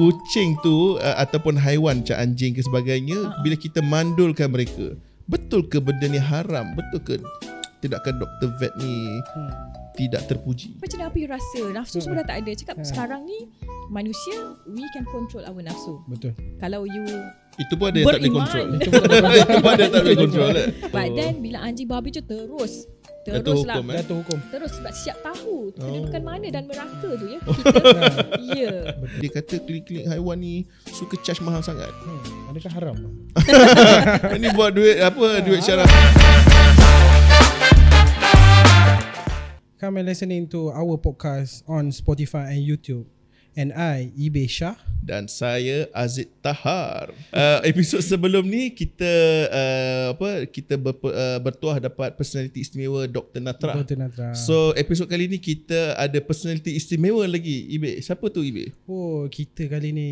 kucing tu ataupun haiwan macam anjing ke sebagainya, bila kita mandulkan mereka, betul ke benda ni haram? Betul ke tindakan doktor vet ni tidak terpuji? Macam mana apa you rasa? Nafsu semua dah tak ada. Cakap sekarang ni manusia, we can control our nafsu. Betul. Kalau you Itu pun ada yang tak boleh beriman. kontrol. Itu pun ada yang tak boleh kontrol. But then bila anjing babi tu terus Jatuh lah. hukum, Jatuh hukum. Terus sebab siap tahu kedudukan mana dan neraka tu ya kita. Ya. Dia kata klinik-klinik haiwan ni suka charge mahal sangat. Adakah haram? Ini buat duit apa? Duit syaraf. Come and listening to our podcast on Spotify and YouTube. And I, Ibe Shah. Dan saya Aziz Tahar. Episod sebelum ni kita bertuah dapat personality istimewa Dr. Natra. Dr. Natra. So episod kali ni kita ada personality istimewa lagi. Ibe, siapa tu Ibe? Oh, kita kali ni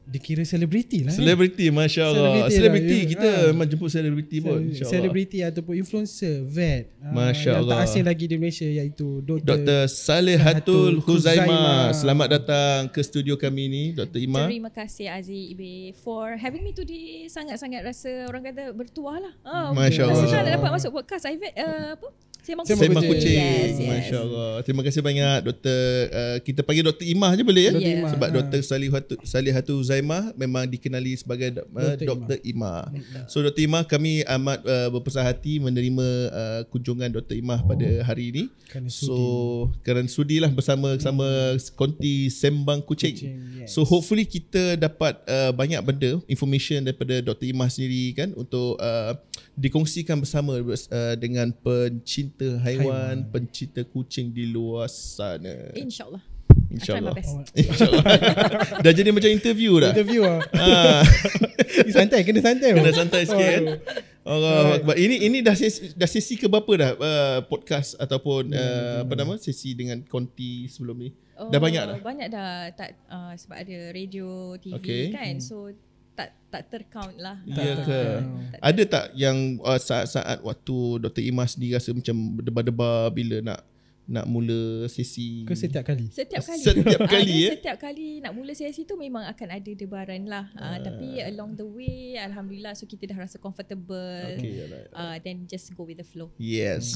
dikira selebriti lah. Selebriti, Masya Allah. Selebriti, lah. kita memang jemput selebriti pun, insya Allah. Selebriti ataupun influencer, vet. Masya yang Allah. tak asing lagi di Malaysia, iaitu Dr. Salihatul Huzaimah. Huzaimah. Selamat datang ke studio kami ni, Dr. Ima. Terima kasih Aziz Ibe for having me today. Sangat-sangat rasa orang kata bertuah lah. Masya Allah. Rasa nak dapat masuk podcast Ivet Sembang Sembang Kucing. Yes. Masya Allah. Terima kasih banyak Dr. Kita panggil Dr. Imah je boleh ya? Dr. Imah. Sebab Dr. Salihatul Huzaimah memang dikenali sebagai Dr. Imah. So Dr. Imah, kami amat berpesan hati menerima kunjungan Dr. Imah pada hari ini. Kerana sudilah bersama konti Sembang Kucing. Yes. So hopefully kita dapat banyak benda, information daripada Dr. Imah sendiri kan, untuk dikongsikan bersama dengan pencinta haiwan, pencinta kucing di luar sana. InsyaAllah. InsyaAllah. I try my best. InsyaAllah. Dah jadi macam interview dah. Interview lah. Santai, kena santai. Kena santai sikit kan. Allah Akbar. Ini dah sesi ke berapa dah podcast ataupun sesi dengan konti sebelum ni? Dah banyak dah? Banyak dah. Sebab ada radio, TV kan. So tak tercount lah. Ya ke? Ada tak yang saat-saat waktu Dr. Imah sendiri rasa macam berdebar-debar bila nak mula sesi? Ke setiap kali? Setiap kali. Setiap kali nak mula sesi tu memang akan ada debaran lah. Tapi along the way, Alhamdulillah, so kita dah rasa comfortable. Then just go with the flow. Yes.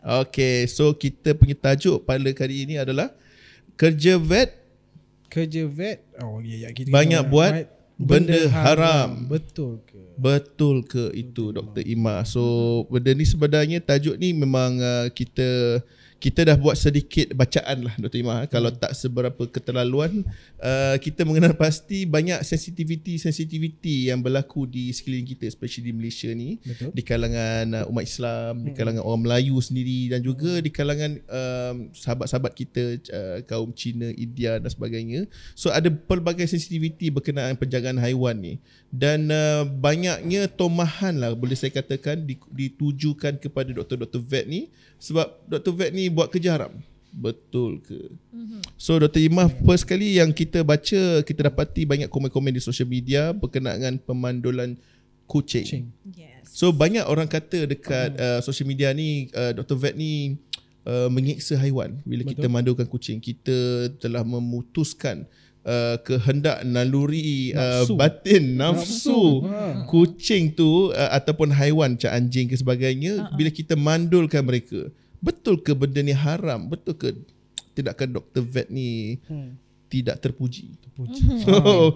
Okay, so kita punya tajuk pada kali ini adalah Kerja vet. Oh ya, kita banyak buat benda haram. Betul ke itu Dr. Imah? So benda ni sebenarnya tajuk ni memang kita dah buat sedikit bacaan lah Dr. Imah. Kalau tak seberapa keterlaluan, kita mengenal pasti banyak sensitivity yang berlaku di sekeliling kita, especially di Malaysia ni. Betul. Di kalangan umat Islam, di kalangan orang Melayu sendiri, dan juga di kalangan sahabat-sahabat kita kaum Cina, India dan sebagainya. So ada pelbagai sensitivity berkenaan penjagaan haiwan ni, dan banyaknya tomahan lah boleh saya katakan ditujukan kepada doktor-doktor vet ni, sebab doktor vet ni buat kerja haram. Betul ke? So Dr. Imah, first kali yang kita baca, kita dapati banyak komen-komen di social media berkenaan dengan pemandulan kucing. Yes. So banyak orang kata dekat social media ni, Dr. Vet ni menyiksa haiwan. Bila kita mandulkan kucing, kita telah memutuskan kehendak naluri batin, nafsu kucing tu ataupun haiwan macam anjing ke sebagainya, bila kita mandulkan mereka, betul ke benda ni haram? Betul ke tindakan doktor vet ni tidak terpuji? So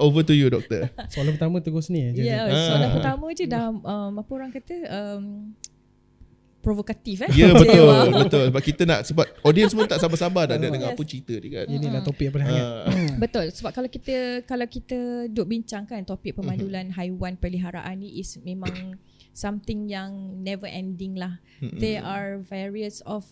over to you, doktor. Soalan pertama terus ni je. Soalan pertama je dah apa orang kata provokatif Ya, betul. Sebab kita nak, sebab audience pun tak sabar-sabar dah dengar apa cerita ni kan. Inilah topik yang paling hangat. Betul, sebab kalau kita duk bincangkan topik pemandulan haiwan peliharaan ni is memang something yang never ending lah. There are various of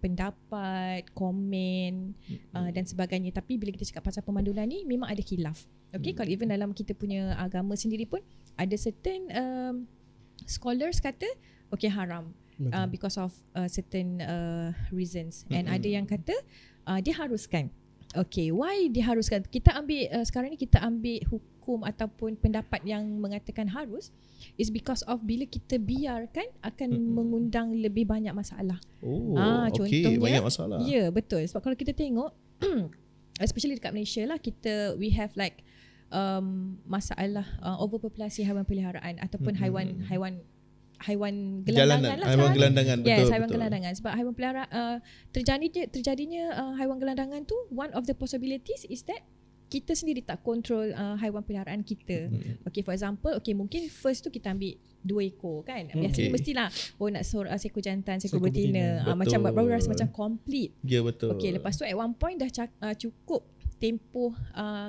pendapat, komen dan sebagainya. Tapi bila kita cakap pasal pemandulan ni, memang ada khilaf. Okay, kalau even dalam kita punya agama sendiri pun ada certain scholars kata okay, haram because of certain reasons, and ada yang kata diharuskan. Okay, why diharuskan? Kita ambil sekarang ni kita ambil hukum ataupun pendapat yang mengatakan harus is because of bila kita biarkan akan mengundang lebih banyak masalah. Contohnya banyak masalah. Ya, betul. Sebab kalau kita tengok especially dekat Malaysia lah, we have like masalah overpopulasi haiwan peliharaan ataupun haiwan gelandangan lah haiwan sekarang. gelandangan, Yes, betul, haiwan betul. gelandangan. Sebab haiwan peliharaan terjadinya haiwan gelandangan tu, one of the possibilities is that kita sendiri tak control haiwan peliharaan kita. Okay, for example, mungkin first tu kita ambil 2 ekor kan. Biasanya mestilah nak seekor jantan, seekor betina. Macam baru rasa macam complete. Ya, betul. Okay, lepas tu at one point dah cukup tempoh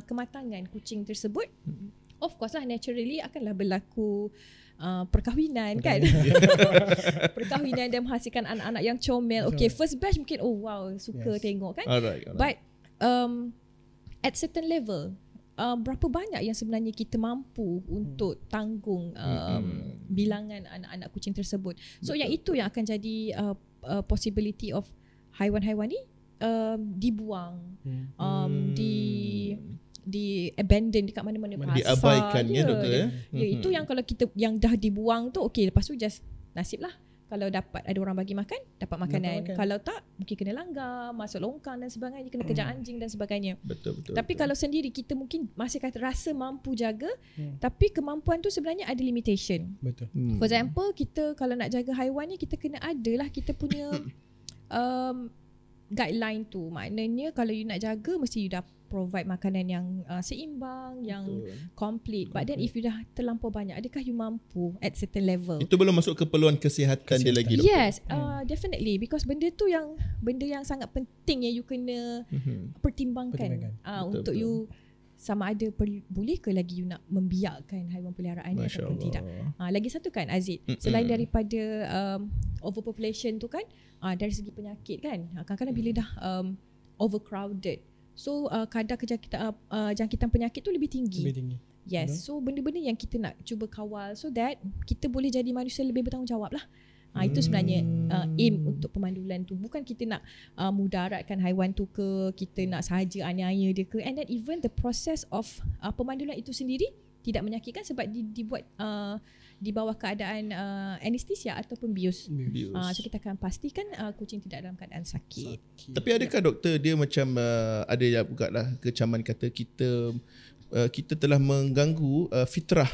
kematangan kucing tersebut. Of course lah, naturally akanlah berlaku perkahwinan kan. Perkahwinan dan menghasilkan anak-anak yang comel. Okay, first batch mungkin wow, suka tengok kan. Alright. But at certain level, berapa banyak yang sebenarnya kita mampu untuk tanggung bilangan anak-anak kucing tersebut. So yang itu yang akan jadi possibility of haiwan-haiwan ni dibuang, di abandon dekat mana-mana pasar, diabaikan ya doktor ya. Ya, itu yang kalau kita yang dah dibuang tu, okay, lepas tu just nasib lah. Kalau dapat ada orang bagi makan, dapat makanan. Kalau tak, mungkin kena langgar, masuk longkang dan sebagainya, kena kejar anjing dan sebagainya. Betul. Tapi kalau sendiri kita mungkin masih rasa mampu jaga, tapi kemampuan tu sebenarnya ada limitation. Betul. For example, kita kalau nak jaga haiwan ni, kita kena adalah kita punya guideline tu. Maknanya kalau you nak jaga, mesti you dah provide makanan yang seimbang, yang complete. But then if you dah terlampau banyak, adakah you mampu at certain level? Itu belum masuk keperluan kesihatan dia lagi doktor. Yes, definitely, because benda yang sangat penting yang you kena pertimbangkan. Untuk you sama ada boleh ke lagi you nak membiarkan haiwan peliharaan ni ataupun tidak. Lagi satu kan Aziz, selain daripada overpopulation tu kan, dari segi penyakit kan, kadang-kadang bila dah overcrowded, so kadar jangkitan penyakit tu lebih tinggi. Yes, so benda-benda yang kita nak cuba kawal so that kita boleh jadi manusia lebih bertanggungjawab lah. Itu sebenarnya aim untuk pemandulan tu. Bukan kita nak mudaratkan haiwan tu ke, kita nak sahaja aniaya dia ke. And then even the process of pemandulan itu sendiri tidak menyakitkan sebab dibuat di bawah keadaan anestesia ataupun bius. So kita akan pastikan kucing tidak dalam keadaan sakit. Tapi adakah doktor dia macam ada yang buka lah kecaman kata kita telah mengganggu fitrah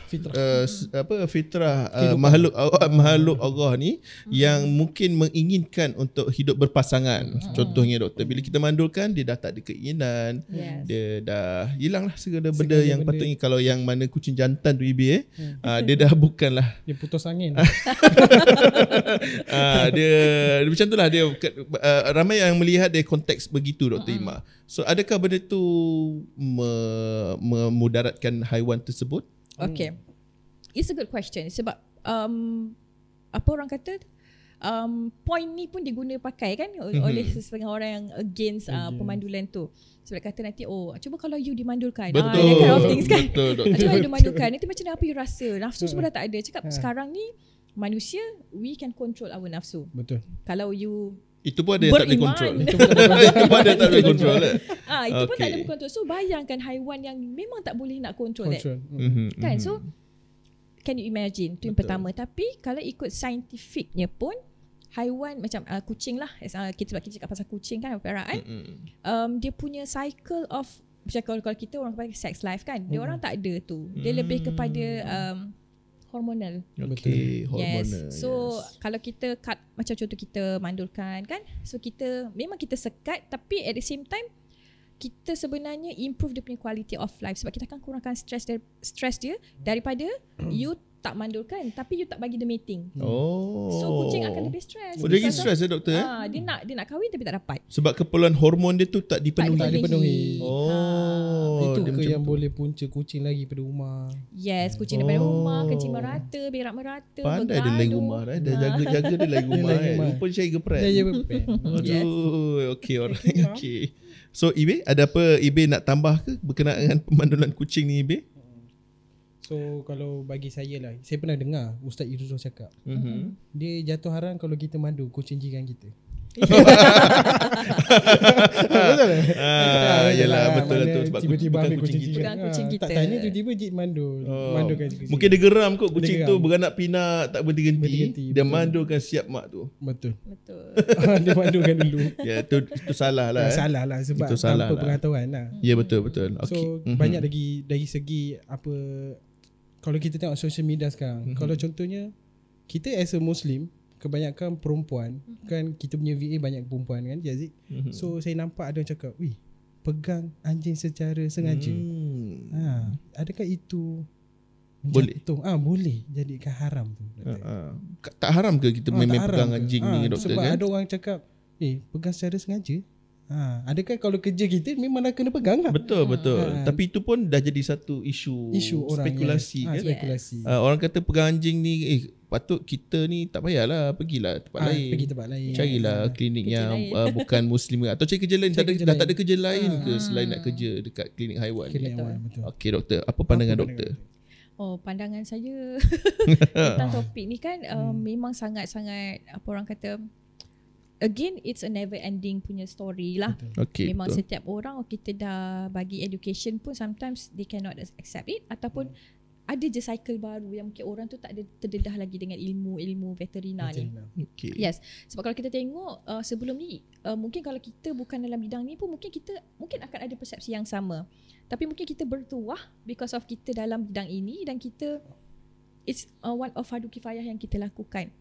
makhluk Allah ni yang mungkin menginginkan untuk hidup berpasangan. Contohnya doktor, bila kita mandulkan dia dah tak ada keinginan, dia dah hilang lah segala benda yang patutnya. Kalau yang mana kucing jantan tu Ibi dia dah bukanlah, dia putus angin. dia macam itulah dia. Ramai yang melihat dia konteks begitu doktor Ima. So adakah benda tu memudaratkan haiwan tersebut? Okay, it's a good question. Sebab apa orang kata, point ni pun diguna pakai kan oleh setengah orang yang against pemandulan tu. Sebab kata nanti cuba kalau you dimandulkan, that kind of things kan. Cuba you dimandulkan, nanti macam apa you rasa, nafsu semua dah tak ada. Cakap sekarang ni manusia, we can control our nafsu. Betul. Kalau you itu pun ada yang tak boleh kontrol. Itu pun ada yang tak boleh kontrol. Itu pun tak ada kontrol. So bayangkan haiwan yang memang tak boleh nak kontrol that. Kan? So can you imagine? Itu yang pertama. Tapi kalau ikut scientificnya pun, haiwan macam kucing lah, sebab kita cakap pasal kucing kan, peliharaan, dia punya cycle of, macam kalau kita orang panggil sex life kan, dia orang tak ada tu. Dia lebih kepada hormonal. Okay, hormonal. Yes. So kalau kita cut, macam contoh kita mandulkan kan, so memang kita sekat, tapi at the same time kita sebenarnya improve dia punya quality of life, sebab kita akan kurangkan stress dia daripada you tak mandulkan tapi you tak bagi dia mating. So kucing akan lebih stress. Dia lagi stress doktor dia nak kahwin tapi tak dapat. Sebab keperluan hormon dia tu tak dipenuhi. Itu ke yang boleh punca kucing lagi pada rumah. Yes, kucing daripada rumah, kencing merata, berak merata, pandai dia lagi rumah dah. Dah jaga dia lagi rumah Rupa dia cari gepret. Aduh. Okay, alright. Okay. So Ibe, ada apa Ibe nak tambah ke berkenaan dengan pemandulan kucing ni Ibe? So kalau bagi saya lah, saya pernah dengar Ustaz Yusof cakap, dia jatuh haram kalau kita mandu kucing jiran kita. Betul tak? Yelah, betul mana betul sebab tiba-tiba bukan ambil kucing kucing kita. Bukan kucing kita. Tak tanya tiba-tiba Jid mandul. Mandulkan kucing. Mungkin dia geram kot kucing Dia tu geram. beranak pinak tak berhenti-henti. Berhenti-henti, Dia betul. mandulkan siap mak tu. Betul. Betul. Dia mandulkan dulu. Ya tu salah lah. Salah lah sebab Itu salah tanpa lah. pengetahuan lah. Ya betul betul. So Okey. banyak lagi dari segi apa, kalau kita tengok social media sekarang, kalau contohnya kita as a Muslim, kebanyakan perempuan kan, kita punya VA banyak perempuan kan Jazik. So saya nampak ada yang cakap, "Wih, pegang anjing secara sengaja." Adakah itu Boleh. jatuh? Boleh jadikan haram tu. Tak haram ke kita main tak haram pegang ke? anjing ni doktor sebab kan? ada orang cakap, pegang secara sengaja. Adakah kalau kerja kita memang dah kena pegang lah? Betul betul. Tapi itu pun dah jadi satu isu Orang spekulasi kan. spekulasi. Orang kata pegang anjing ni patut kita ni tak payahlah, pergilah tempat lain. Pergi tempat lain. Carilah klinik Kerja yang lain. bukan muslim atau cari kerja lain. Cari Dah kerja tak lain. ada kerja lain ke selain nak kerja dekat klinik haiwan? Klinik awal, betul. Okey doktor, apa pandangan doktor? Oh, pandangan saya tentang topik ni kan memang sangat-sangat apa orang kata, again it's a never ending punya story lah. Okey. Memang Betul. setiap orang kita dah bagi education pun sometimes they cannot accept it, ataupun ada je cycle baru yang mungkin orang tu tak ada terdedah lagi dengan ilmu veterina ni. Okey. Yes, sebab kalau kita tengok sebelum ni mungkin kalau kita bukan dalam bidang ni pun mungkin akan ada persepsi yang sama. Tapi mungkin kita bertuah because of kita dalam bidang ini, dan kita it's one of fardu kifayah yang kita lakukan.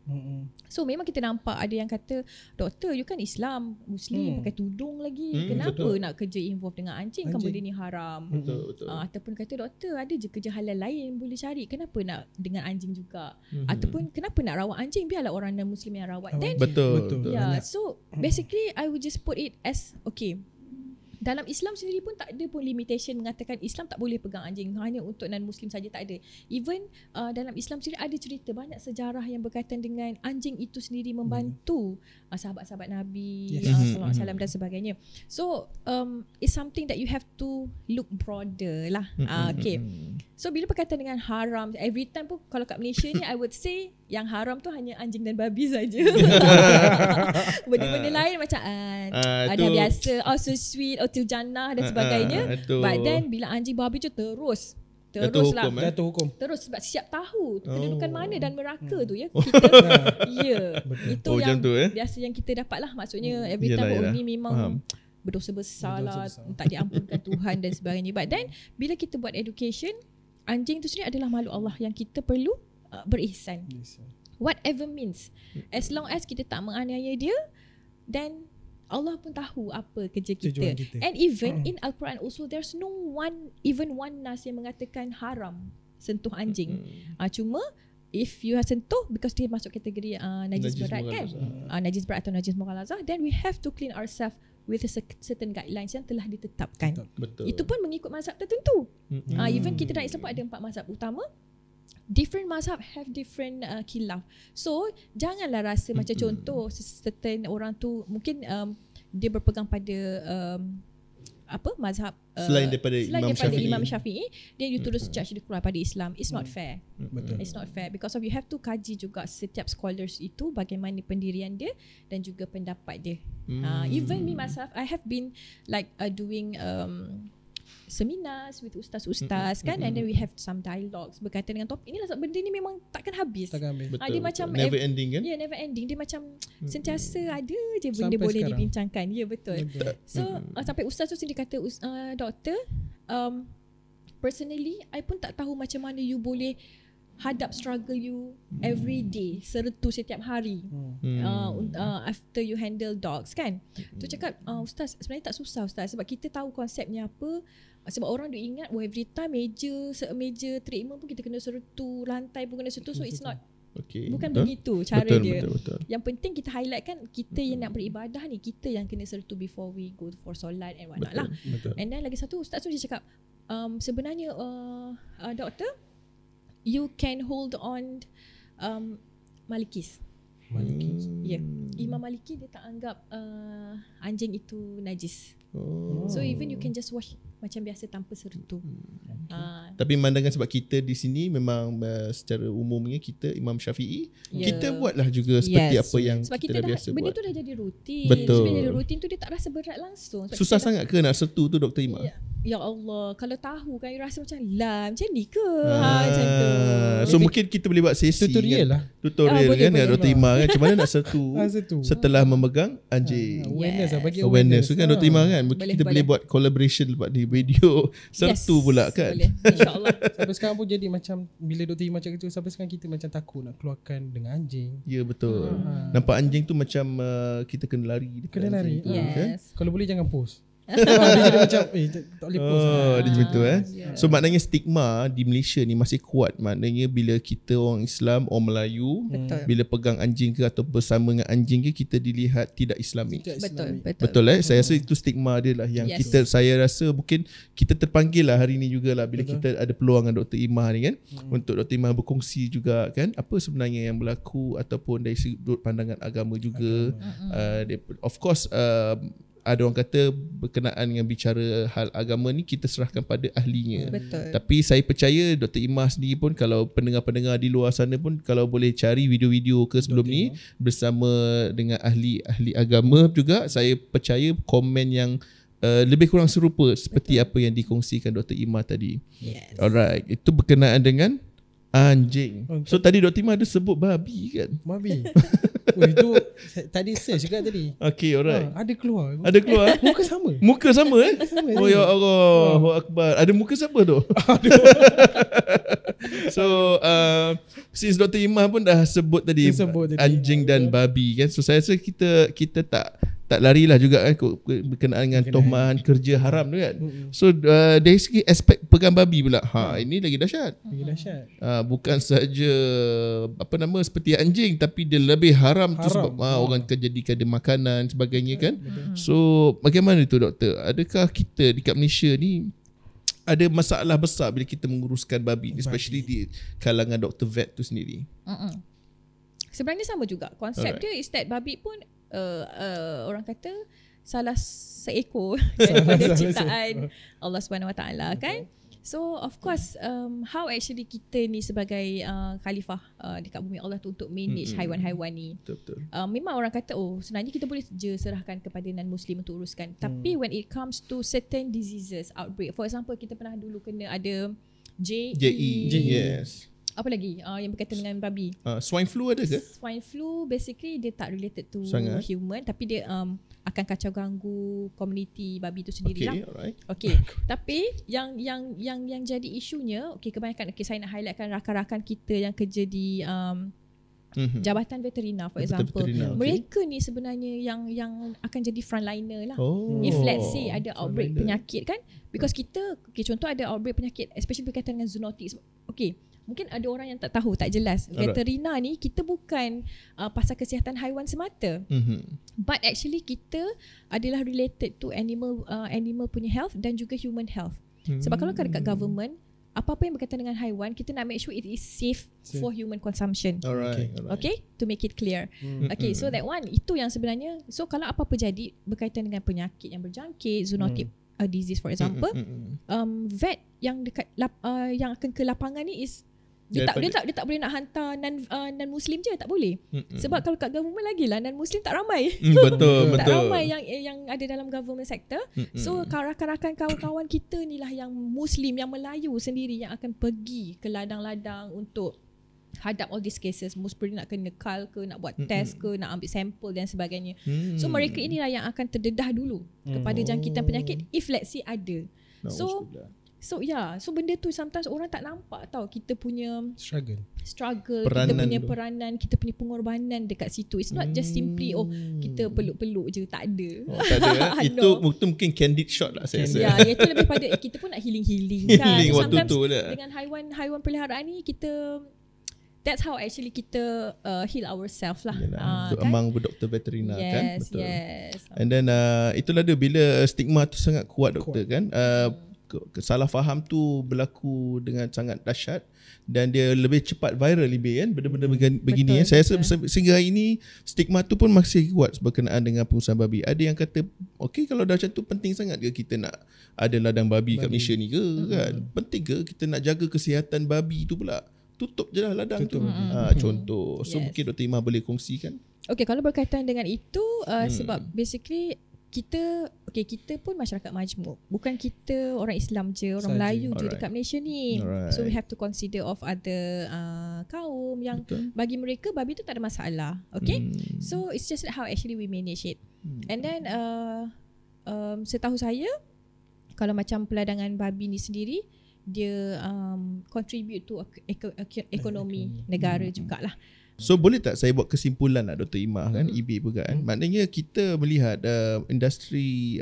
So memang kita nampak ada yang kata, "Doktor, you kan Islam, Muslim, pakai tudung lagi. Kenapa betul. nak kerja involve dengan anjing? Kan benda ni haram." Betul betul. Ataupun kata, "Doktor, ada je kerja halal lain yang boleh cari. Kenapa nak dengan anjing juga?" Ataupun kenapa nak rawat anjing? Biarlah orang non-Muslim yang rawat. Then Betul. yeah, so basically I would just put it as okay. Dalam Islam sendiri pun tak ada pun limitation mengatakan Islam tak boleh pegang anjing hanya untuk non-Muslim saja, tak ada. Even dalam Islam sendiri ada cerita banyak sejarah yang berkaitan dengan anjing itu sendiri membantu sahabat-sahabat Nabi sallallahu alaihi wasallam dan sebagainya. So it's something that you have to look broader lah. Okay. So bila berkaitan dengan haram, every time pun kalau kat Malaysia ni I would say yang haram tu hanya anjing dan babi saja. Benda-benda lain macam dah biasa, so sweet, til jannah dan sebagainya. But then bila anjing babi tu terus lah. Jatuh hukum. Terus sebab siap tahu kedudukan mana dan neraka tu ya. Kita itu yang tu, biasa yang kita dapat lah. Maksudnya every time ni memang berdosa besar lah, tak diampunkan Tuhan dan sebagainya. But then bila kita buat education, anjing tu sendiri adalah makhluk Allah yang kita perlu berihsan. Whatever means, as long as kita tak menganiaya dia, then Allah pun tahu apa kerja kita. And even in Al-Quran also there's no one nas yang mengatakan haram sentuh anjing. Cuma if you have sentuh because dia masuk kategori najis berat kan, najis berat atau najis mughalazah, then we have to clean ourselves with a certain guidelines yang telah ditetapkan. Betul. Itu pun mengikut mazhab tertentu. Even kita dalam Islam pun ada 4 mazhab utama. Different mazhab have different khilaf. So janganlah rasa macam contoh certain orang tu mungkin dia berpegang pada mazhab selain daripada Imam Syafi'i, then you terus judge dia keluar pada Islam. It's not fair. Betul. It's not fair because of you have to kaji juga setiap scholars itu bagaimana pendirian dia dan juga pendapat dia. Even me myself, I have been like doing seminars with ustaz-ustaz kan, and then we have some dialogues berkaitan dengan topik ni lah. Sebab benda ni memang takkan habis. Betul, dia macam never ending kan? never ending. Dia macam sentiasa ada je benda Sampai boleh sekarang dibincangkan. Ya betul. So sampai ustaz tu sendiri kata, "Doktor, personally I pun tak tahu macam mana you boleh hadap struggle you every day, sertu setiap hari after you handle dogs kan." Tu cakap, "Ustaz, sebenarnya tak susah Ustaz, sebab kita tahu konsepnya apa. Sebab orang dia ingat every time meja treatment pun kita kena sertu, lantai pun kena sertu. So it's not bukan begitu cara dia. Betul. Yang penting kita highlight kan, kita yang nak beribadah ni, kita yang kena sertu before we go for solat and whatnot lah." And then lagi satu ustaz tu dia cakap, sebenarnya doktor, you can hold on Malikis. Ya, Imam Maliki dia tak anggap anjing itu najis. So even you can just wash macam biasa tanpa sertu. Tapi pandangan sebab kita di sini memang secara umumnya kita Imam Syafi'i, kita buatlah juga seperti apa yang sebab kita dah biasa benda buat. tu dah jadi rutin. Betul. So, bila jadi rutin tu dia tak rasa berat langsung. Sebab Susah sangat ke nak setu tu Dr. Imam? Ya Allah, kalau tahu kan you rasa macam macam ni ke? Macam tu. So mungkin kita boleh buat sesi Tutorial kan? lah. Tutorial boleh, kan boleh. Dr. Imam kan macam mana nak setu Setu. setelah memegang anjing. Awareness lah, bagi Awareness tu kan Dr. Imam kan. Mungkin Boleh, kita boleh buat collaboration lepas di video sertu pula kan. Boleh, insyaAllah. Sampai sekarang pun jadi macam bila Dr. Imam cakap tu, sampai sekarang kita macam takut nak keluarkan dengan anjing. Ya betul. Nampak anjing tu macam kita kena lari dekat Kena lari. anjing tu, kan? Yes. Kalau boleh jangan post. Dia jadi macam tak boleh post. Dia macam tu So maknanya stigma di Malaysia ni masih kuat. Maknanya bila kita orang Islam, orang Melayu, Betul. bila pegang anjing ke atau bersama dengan anjing ke, kita dilihat tidak Islamik. Betul. Betul Saya rasa itu stigma dia lah yang saya rasa mungkin kita terpanggil lah hari ni jugalah bila kita ada peluang dengan Dr. Imah ni kan, untuk Dr. Imah berkongsi juga kan apa sebenarnya yang berlaku ataupun dari sudut pandangan agama juga. Of course ada orang kata berkenaan dengan bicara hal agama ni kita serahkan pada ahlinya. Betul. Tapi saya percaya Dr. Imah sendiri pun, kalau pendengar-pendengar di luar sana pun kalau boleh cari video-video ke sebelum ni bersama dengan ahli agama juga, saya percaya komen yang lebih kurang serupa seperti apa yang dikongsikan Dr. Imah tadi. Yes. Alright, itu berkenaan dengan anjing. So tadi Dr. Imah ada sebut babi kan? Babi. Itu tadi search juga tadi. Okay, alright. Ada keluar. Ada keluar? Muka sama. Muka sama Oh ya Allah, Akbar. Ada muka siapa tu? So since Dr. Imah pun dah sebut tadi anjing dan babi kan. So saya rasa kita tak larilah juga kan berkenaan dengan tohmahan kerja haram tu kan. So dari segi aspek pegang babi pula, ini lagi dahsyat. Bukan saja seperti anjing, tapi dia lebih haram. Tu sebab orang akan jadikan dia makanan sebagainya kan. So bagaimana tu doktor? Adakah kita dekat Malaysia ni ada masalah besar bila kita menguruskan babi, especially di kalangan doktor vet tu sendiri? Sebenarnya sama juga. Konsep dia is that babi pun orang kata salah seekor daripada ciptaan Allah Subhanahu Wa Taala kan. So of course how actually kita ni sebagai khalifah dekat bumi Allah tu untuk manage haiwan-haiwan ni. Betul. Memang orang kata sebenarnya kita boleh je serahkan kepada non-Muslim untuk uruskan. Tapi when it comes to certain diseases outbreak, for example kita pernah dulu kena ada JE. Yes. Apa lagi yang berkaitan dengan babi? Swine flu ada ke? Swine flu basically dia tak related to human, tapi dia akan kacau ganggu komuniti babi tu sendirilah. Okay, alright. Okay. Tapi yang jadi isunya, kebanyakan saya nak highlightkan rakan-rakan kita yang kerja di Jabatan Veterina for example. Mereka ni sebenarnya yang akan jadi frontliner lah. If let's say ada outbreak penyakit kan, because kita contoh ada outbreak penyakit especially berkaitan dengan zoonotics. Mungkin ada orang yang tak tahu, tak jelas. Veterina ni kita bukan pasal kesihatan haiwan semata. But actually kita adalah related to animal punya health dan juga human health. Sebab kalau dekat government, apa-apa yang berkaitan dengan haiwan, kita nak make sure it is safe for human consumption. Alright. Okay, to make it clear. Okay, so that one, itu yang sebenarnya. So kalau apa-apa jadi berkaitan dengan penyakit yang berjangkit, zoonotic disease for example, vet yang dekat yang akan ke lapangan ni is dia tak boleh nak hantar non Muslim je, tak boleh. Sebab kalau kat government lagilah non Muslim tak ramai. Betul. Tak ramai yang ada dalam government sector. So rakan-rakan kawan-kawan kita ni lah yang Muslim, yang Melayu sendiri yang akan pergi ke ladang-ladang untuk hadap all these cases. Mesti nak kena call ke, nak buat test ke, nak ambil sampel dan sebagainya. So mereka inilah yang akan terdedah dulu kepada jangkitan penyakit if let's say ada. So benda tu sometimes orang tak nampak tau kita punya struggle, kita punya peranan, kita punya pengorbanan dekat situ. It's not just simply kita peluk-peluk je, tak ada. Tak ada. Itu mungkin candid shot lah saya rasa. Ya, itu lebih pada kita pun nak healing kan. Healing waktu sometimes tu lah. dengan haiwan peliharaan ni kita, that's how actually kita heal ourselves lah. Kan? Among doktor veterina kan. Betul. Yes. And then itulah dia, bila stigma tu sangat kuat doktor kan. salah faham tu berlaku dengan sangat dahsyat dan dia lebih cepat viral lebih kan benda-benda begini kan. Saya rasa sehingga hari ini stigma tu pun masih kuat berkenaan dengan pengusahaan babi. Ada yang kata okey, kalau dah macam tu penting sangat ke kita nak ada ladang babi kat Malaysia ni ke kan? Penting ke kita nak jaga kesihatan babi tu pula? Tutup je lah ladang tu. Contoh. So mungkin Dr. Imah boleh kongsikan. Okay, kalau berkaitan dengan itu sebab basically kita pun masyarakat majmuk. Bukan kita orang Islam je, orang Melayu je dekat Malaysia ni. So we have to consider of other kaum yang bagi mereka babi tu tak ada masalah. Okay? So it's just how actually we manage it. And then setahu saya kalau macam peladangan babi ni sendiri dia contribute to ekonomi negara jugalah. So boleh tak saya buat kesimpulan lah Dr. Imah kan, IB juga kan. Maknanya kita melihat industri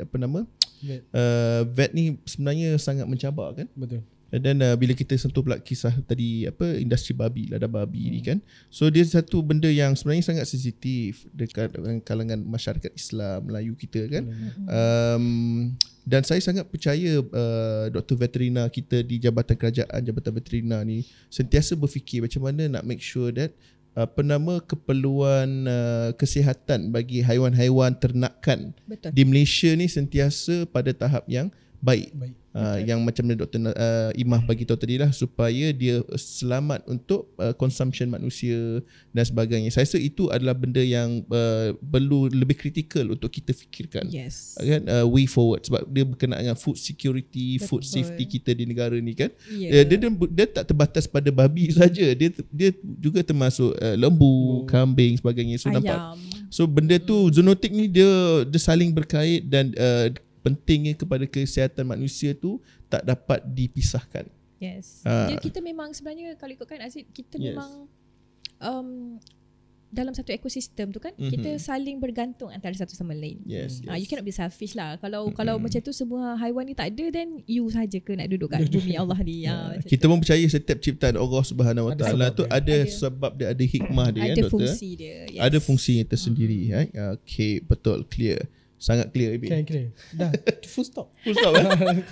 vet ni sebenarnya sangat mencabar kan. Betul. Dan bila kita sentuh pula kisah tadi industri babi, ladang babi ni kan. So dia satu benda yang sebenarnya sangat sensitif dekat kalangan masyarakat Islam Melayu kita kan. Dan saya sangat percaya doktor veterina kita di Jabatan Kerajaan, Jabatan Veterina ni sentiasa berfikir macam mana nak make sure that keperluan kesihatan bagi haiwan-haiwan ternakan di Malaysia ni sentiasa pada tahap yang baik. Yang macam Dr. Imah bagi tahu tadi lah, supaya dia selamat untuk consumption manusia dan sebagainya. Saya rasa itu adalah benda yang perlu lebih kritikal untuk kita fikirkan. Yes. Kan, way forward sebab dia berkenaan dengan food security, food safety kita di negara ni kan. Dia tak terbatas pada babi saja. Dia juga termasuk lembu, kambing sebagainya. So nampak. So benda tu zoonotik ni dia saling berkait dan pentingnya kepada kesihatan manusia tu tak dapat dipisahkan. Yes. Kita memang sebenarnya kalau ikutkan Aziz, kita memang dalam satu ekosistem tu kan, kita saling bergantung antara satu sama lain. You cannot be selfish lah. Kalau macam tu semua haiwan ni tak ada, then you saja ke nak duduk kat bumi Allah ni. Kita pun percaya setiap ciptaan Allah Subhanahu Wa Taala tu ada sebab dia, ada hikmah dia, ada fungsi dia. Ada fungsi tersendiri. Okay, betul, clear. Sangat clear Ibi. Clear. Dah full stop.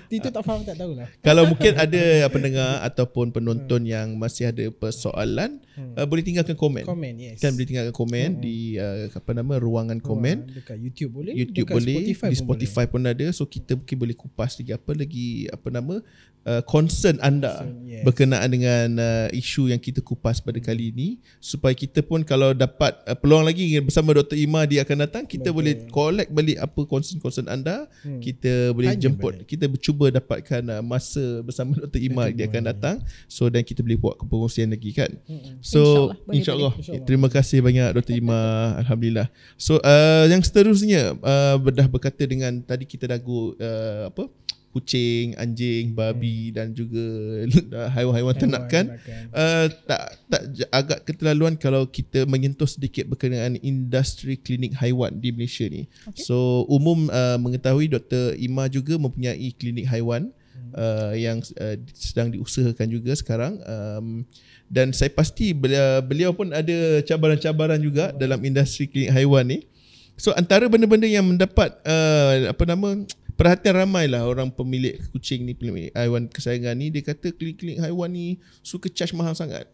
Itu tak faham, tak tahulah. Kalau mungkin ada pendengar ataupun penonton yang masih ada persoalan, boleh tinggalkan komen. Kan boleh tinggalkan komen di ruangan komen. Dekat YouTube boleh. YouTube dekat boleh. Spotify di Spotify pun ada. So kita mungkin boleh kupas lagi concern anda berkenaan dengan isu yang kita kupas pada kali ini, supaya kita pun kalau dapat peluang lagi bersama Dr. Imah dia akan datang, kita boleh collect balik apa concern anda. Kita boleh jemput, kita cuba dapatkan masa bersama Dr. Imah dia akan datang, so dan kita boleh buat perkongsian lagi kan. So insyaAllah. Terima kasih banyak Dr. Imah. Alhamdulillah. So yang seterusnya dah berkata dengan tadi kita dah go kucing, anjing, babi dan juga haiwan-haiwan ternakan. Tak agak keterlaluan kalau kita menyentuh sedikit berkenaan industri klinik haiwan di Malaysia ni. So umum mengetahui Dr. Imah juga mempunyai klinik haiwan yang sedang diusahakan juga sekarang. Dan saya pasti beliau pun ada cabaran-cabaran juga dalam industri klinik haiwan ni. So antara benda-benda yang mendapat perhatian ramai lah orang pemilik kucing ni, pemilik haiwan kesayangan ni, dia kata klinik haiwan ni suka charge mahal sangat.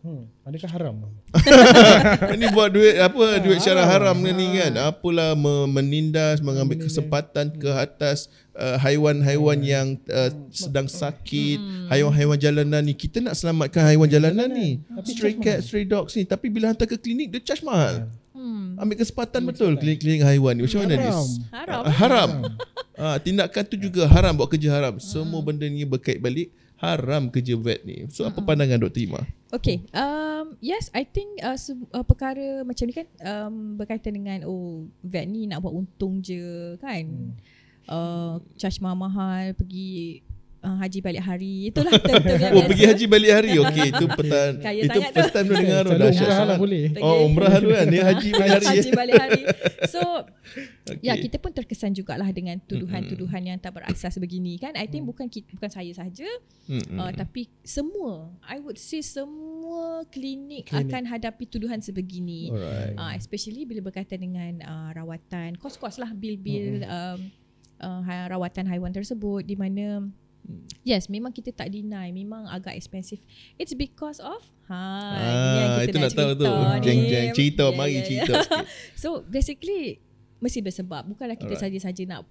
Adakah haram? Ini buat duit duit secara haram ni kan. Apalah menindas, mengambil kesempatan ke atas haiwan-haiwan yang sedang sakit, haiwan-haiwan jalanan ni. Kita nak selamatkan haiwan jalanan ni, stray cat, stray dogs ni, tapi bila hantar ke klinik dia charge mahal. Ambil kesempatan betul klinik haiwan ni. Macam mana ni? Haram. Tindakan tu juga haram, buat kerja haram. Semua benda ni berkait balik haram kerja vet ni. So apa pandangan Dr. Imah? Okay, yes, I think perkara macam ni kan berkaitan dengan vet ni nak buat untung je kan. Charge mahal-mahal, pergi haji balik hari. Itulah term yang biasa. Pergi haji balik hari. Okey, itu itu first time tu dengar tu. Umrah lah boleh. Umrah tu kan, dia haji balik hari. Haji balik hari. So ya, kita pun terkesan jugalah dengan tuduhan-tuduhan yang tak berasas begini kan. I think bukan saya sahaja, tapi semua, I would say semua klinik akan hadapi tuduhan sebegini. Especially bila berkaitan dengan rawatan, kos-kos lah, bil-bil rawatan haiwan tersebut, di mana Yes, memang kita tak deny, memang agak expensive. It's because of ini yang kita itu nak tahu tu. ni. Jeng-jeng cerita, mari cerita sikit. So basically mesti bersebab. Bukanlah kita saja-saja nak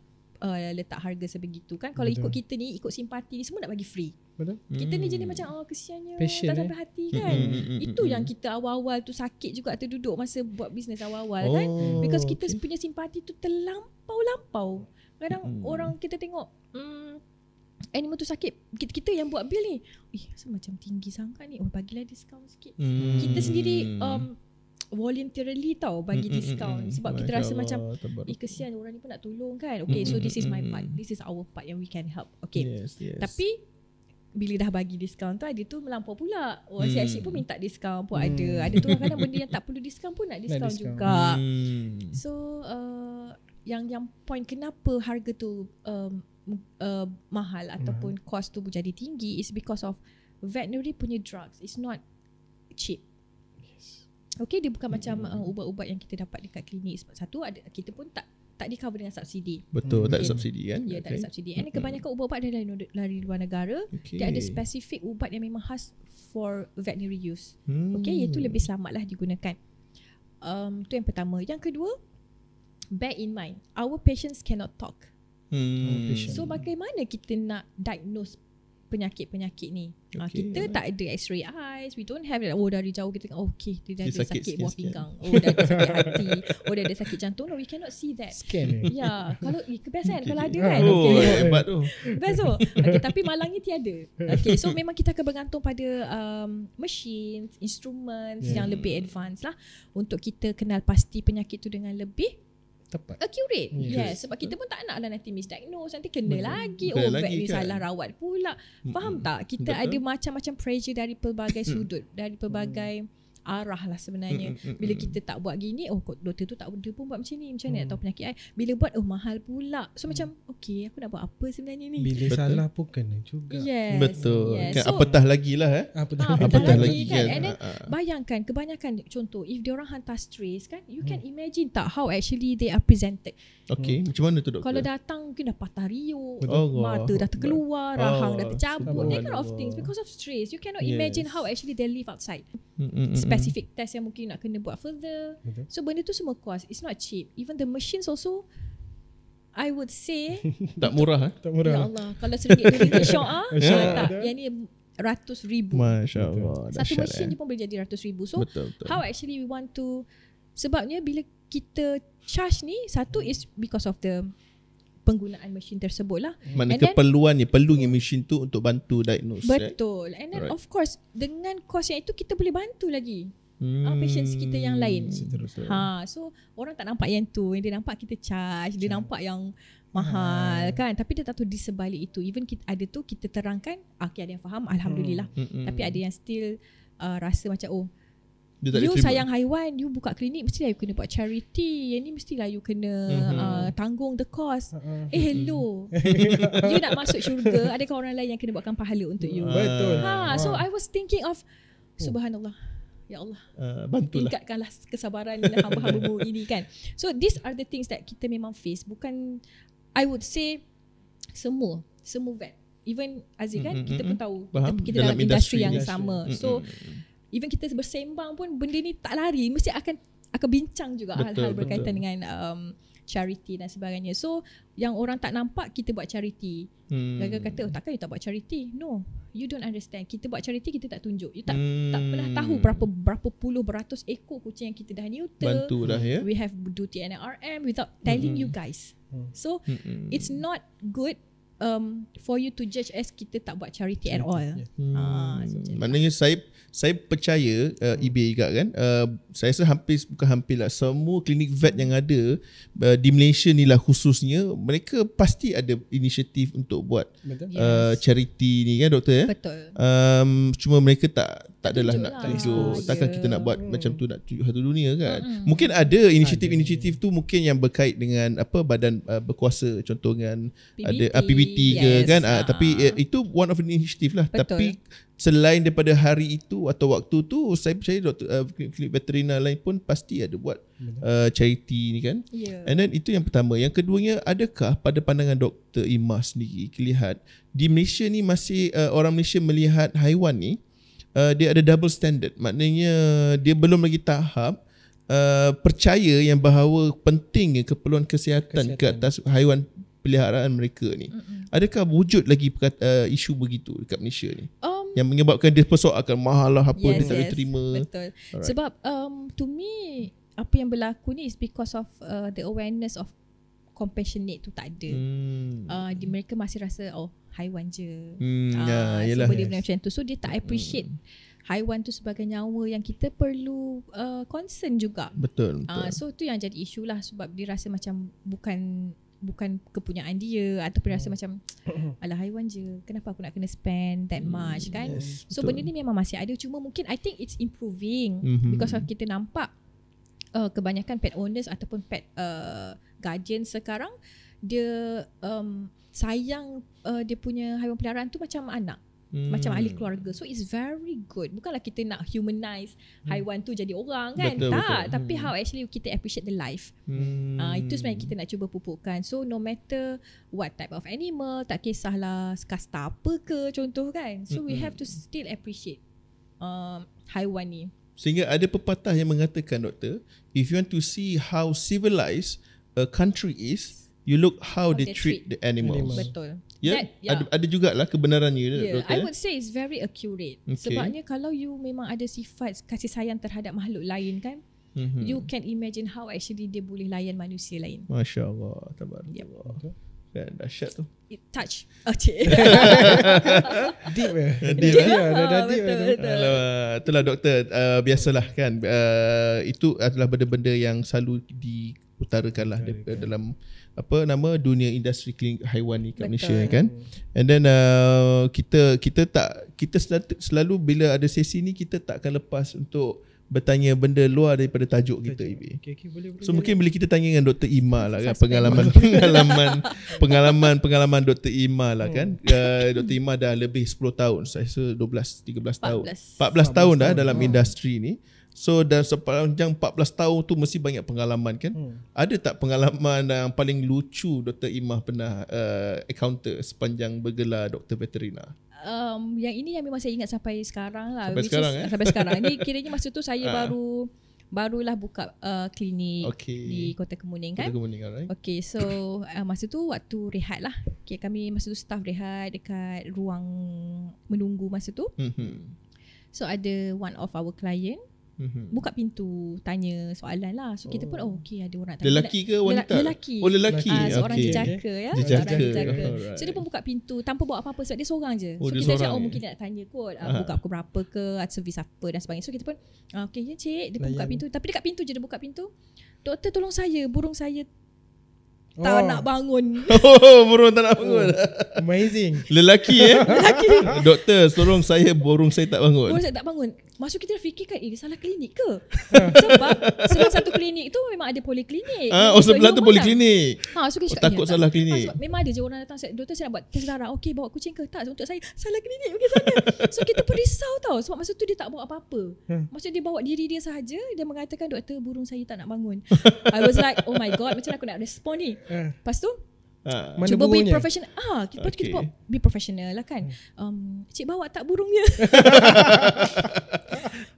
letak harga sebegitu kan. Kalau ikut kita ni, ikut simpati ni, semua nak bagi free. Betul. Kita ni jenis macam kesiannya Passion, tak sampai hati kan. Itu yang kita awal-awal tu sakit juga terduduk masa buat bisnes awal-awal kan. Because kita punya simpati tu terlampau-lampau. Kadang orang kita tengok animal tu sakit, kita yang buat bil ni, macam tinggi sangat ni, bagilah diskaun sikit. Kita sendiri voluntarily bagi diskaun sebab kita rasa macam kesian orang ni pun nak tolong kan. Okay, so this is my part, this is our part yang we can help. Okay, yes. tapi bila dah bagi diskaun tu, ada tu melampau pula. Asyik-asyik pun minta diskaun pun ada tu kadang-kadang benda yang tak perlu diskaun pun nak diskaun juga. So yang point kenapa harga tu mahal ataupun cost tu jadi tinggi is because of veterinary punya drugs. It's not cheap. Okay, dia bukan macam ubat-ubat yang kita dapat dekat klinik. Sebab satu, kita pun tak di cover dengan subsidi. Betul, tak ada subsidi kan? Ya, tak ada subsidi. And kebanyakan ubat-ubat dari luar negara, dia ada spesifik ubat yang memang khas for veterinary use. Okay, iaitu lebih selamatlah digunakan. Tu yang pertama. Yang kedua, bear in mind, our patients cannot talk. So bagaimana kita nak diagnose penyakit-penyakit ni? Kita tak ada x-ray eyes, we don't have that. Dari jauh kita tengok dia dah ada sakit buah pinggang, dah ada sakit hati, dah ada sakit jantung. No, we cannot see that. Scan ya, kalau kebiasaan kalau ada kan. Hebat tu. Best tu. Tapi malangnya tiada. So memang kita akan bergantung pada machines, instruments yang lebih advance lah untuk kita kenal pasti penyakit tu dengan lebih tepat, accurate. Yes, sebab kita pun tak nak lah nanti misdiagnose, nanti kena lagi vet ni kan salah rawat pula. Faham tak? Kita ada macam-macam pressure dari pelbagai sudut, dari pelbagai arah lah sebenarnya. Bila kita tak buat gini, doktor tu tak, dia pun buat macam ni, macam ni atau penyakit I. Bila buat, mahal pula. So macam aku nak buat apa sebenarnya ni? Bila salah pun kena juga. Yes. Betul. Yes. Kan apatah lagi lah apatah lagi kan. And then bayangkan, kebanyakan contoh, if diorang hantar stress kan, you can imagine tak how actually they are presented. Okay, macam mana tu doktor? Kalau datang mungkin dah patah riuk, mata dah terkeluar, rahang dah tercabut, that kind of things because of stress. You cannot imagine how actually they live outside. Specific test yang mungkin nak kena buat further. So benda tu semua cost. It's not cheap. Even the machines also, I would say tak murah. Tak murah. Ya Allah, kalau RM1 Syok tak, yang ni ratus ribu. Masya Allah. Satu mesin je pun boleh jadi ratus ribu. So betul. How actually we want to, sebabnya bila kita charge ni, satu is because of the penggunaan mesin tersebut lah. Mana perlunya mesin tu untuk bantu diagnose. Betul. And then of course dengan kos yang itu kita boleh bantu lagi patients kita yang lain. So orang tak nampak yang tu, dia nampak kita charge, dia nampak yang mahal kan, tapi dia tak tahu di sebalik itu. Even kita ada tu, kita terangkan, ada yang faham, alhamdulillah. Tapi ada yang still rasa macam you sayang haiwan, you buka klinik mestilah you kena buat charity, yang ni mestilah you kena tanggung the cost. Hello, you nak masuk syurga, adakah orang lain yang kena buatkan pahala untuk you? Betul. So I was thinking of subhanallah, ya Allah, bantulah, tingkatkanlah kesabaran hamba-hambamu ini kan. So these are the things that kita memang face. Bukan, I would say semua vet, even Aziz kan, kita pun tahu kita dalam industri yang sama. So even kita bersembang pun benda ni tak lari, mesti akan bincang juga hal-hal berkaitan dengan charity dan sebagainya. So yang orang tak nampak, kita buat charity. Gagal kata, takkan you tak buat charity? No, you don't understand. Kita buat charity, kita tak tunjuk. You tak pernah tahu berapa puluh beratus ekor kucing yang kita dah neuter. Bantu dah ya. We have do TNRM without telling you guys. So it's not good for you to judge as kita tak buat charity at all. Maknanya saya percaya eBay juga kan, saya rasa bukan hampir lah, semua klinik vet yang ada di Malaysia ni lah khususnya, mereka pasti ada inisiatif untuk buat charity ni kan doktor ya. Betul. Cuma mereka tak adalah nak tunjuk. Takkan kita nak buat macam tu, nak tunjuk satu dunia kan. Mungkin ada inisiatif tu mungkin yang berkait dengan badan berkuasa, contoh dengan PBT. ada PBT charity ke yes, kan. Tapi itu one of the initiative lah. Betul. Tapi selain daripada hari itu atau waktu tu, saya percaya klinik veterina lain pun pasti ada buat charity ni kan. And then itu yang pertama. Yang keduanya, adakah pada pandangan Dr. Imah sendiri lihat di Malaysia ni masih orang Malaysia melihat haiwan ni dia ada double standard. Maknanya dia belum lagi tahap percaya yang bahawa pentingnya keperluan kesihatan ke atas haiwan peliharaan mereka ni. Adakah wujud lagi isu begitu dekat Malaysia ni? Yang menyebabkan dia persoalkan mahal lah apa dia tak boleh terima. Betul. Alright. Sebab to me apa yang berlaku ni is because of the awareness of compassionate tu tak ada. Di mereka masih rasa haiwan je. So boleh benda macam tu. So dia tak appreciate haiwan tu sebagai nyawa yang kita perlu concern juga. Betul. So tu yang jadi isu lah, sebab dia rasa macam bukan kepunyaan dia, ataupun rasa macam alah haiwan je, kenapa aku nak kena spend that much kan. So benda ni memang masih ada, cuma mungkin I think it's improving because kita nampak kebanyakan pet owners ataupun pet guardians sekarang dia sayang dia punya haiwan peliharaan tu macam anak, macam ahli keluarga. So it's very good. Bukanlah kita nak humanize haiwan tu jadi orang kan. Betul, tak betul. Tapi how actually kita appreciate the life. Itu sebenarnya kita nak cuba pupukkan. So no matter what type of animal, tak kisahlah kasta apa ke contoh kan. So we have to still appreciate haiwan ni. Sehingga ada pepatah yang mengatakan, doktor, if you want to see how civilized a country is, you look how they treat the animals. Betul. Ya, ada jugalah kebenarannya, doktor. I would say it's very accurate. Sebabnya kalau you memang ada sifat kasih sayang terhadap makhluk lain kan, you can imagine how actually dia boleh layan manusia lain. Masya Allah, tabarakallah. Kan dahsyat tu. It touch. Cik. Deep eh. Deep dah deep. Itulah doktor, biasalah kan, itu adalah benda-benda yang selalu diutarakan lah dalam dunia industri klinik haiwan ni kat Malaysia kan. And then kita selalu bila ada sesi ni, kita tak akan lepas untuk bertanya benda luar daripada tajuk kita, Ibi. Boleh. So mungkin bila kita tanya dengan Dr. Imah lah kan, pengalaman Dr. Imah lah kan. Dr. Imah dah lebih 10 tahun, saya rasa 13 tahun. 14 tahun dah dalam industri ni. So dan sepanjang 14 tahun tu mesti banyak pengalaman kan. Ada tak pengalaman yang paling lucu Dr. Imah pernah encounter sepanjang bergelar doktor veterina? Yang ini yang memang saya ingat sampai sekarang lah. Sampai sekarang. Ni kiranya masa tu saya barulah buka klinik di Kota Kemuning kan. Kota Kemuning, alright. Okay, so masa tu waktu rehat lah. Okay, kami masa tu staff rehat dekat ruang menunggu masa tu. So ada one of our client buka pintu, tanya soalan lah. So kita pun okay, ada orang tanya. Lelaki ke wanita? Lelaki. Oh, lelaki. Seorang jejaka ya. Jejaka. So dia pun buka pintu tanpa buat apa-apa sebab dia seorang je. So dia kita seorang cakap mungkin dia nak tanya kot buka pukul berapa ke, servis apa dan sebagainya. So kita pun okay ya cik, dia pun buka pintu. Tapi dekat pintu je dia buka pintu. Doktor tolong saya, burung saya tak nak bangun. Burung tak nak bangun. Amazing. Lelaki Doktor, tolong saya, burung saya tak bangun. Burung saya tak bangun. Maksud kita fikirkan dia salah klinik ke? Sebab sebelah satu klinik tu memang ada poliklinik. Sebelah tu poliklinik. So kita takut salah klinik. Sebab memang ada je orang datang, doktor saya nak buat tes darah. Okey, bawa kucing ke? Tak, untuk saya salah klinik pergi sana. So kita pun risau tau. Sebab masa tu dia tak bawa apa-apa. Maksud dia bawa diri dia sahaja. Dia mengatakan, doktor, burung saya tak nak bangun. I was like, oh my god, macam aku nak respond ni. Lepas tu cuba be professional. Kita buat be professional lah kan. Cik bawa tak burungnya?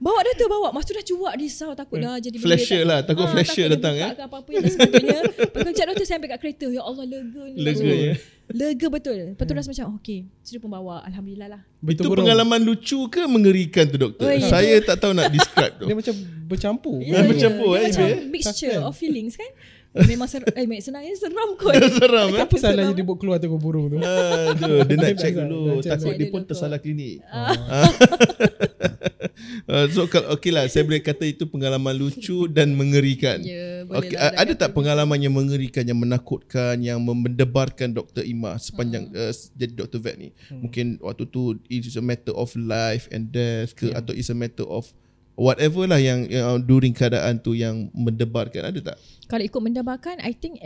Bawa doktor, bawa. Masa tu dah cuak risau, takut dah jadi flasher lah, takut flasher datang apa-apa yang sebagainya. Cik doktor saya ambil kat kereta. Ya Allah, lega ni. Lega betul. Lepas tu rasa macam okay, so dia pun bawa. Alhamdulillah lah. Itu pengalaman lucu ke mengerikan tu, doktor? Saya tak tahu nak describe tu. Dia macam bercampur. Bercampur macam mixture of feelings kan. Memang senangnya seram kot. Seram apa salahnya dia buat keluar tengok burung tu? Dia nak check dulu. Takut dia pun tersalah klinik. So okay lah, saya boleh kata itu pengalaman lucu dan mengerikan. Ada tak pengalaman yang mengerikan, yang menakutkan, yang mendebarkan Dr. Imah sepanjang jadi doktor vet ni? Mungkin waktu tu it's a matter of life and death ke, atau it's a matter of whatever lah yang during keadaan tu yang mendebarkan, ada tak? Kalau ikut mendebarkan, I think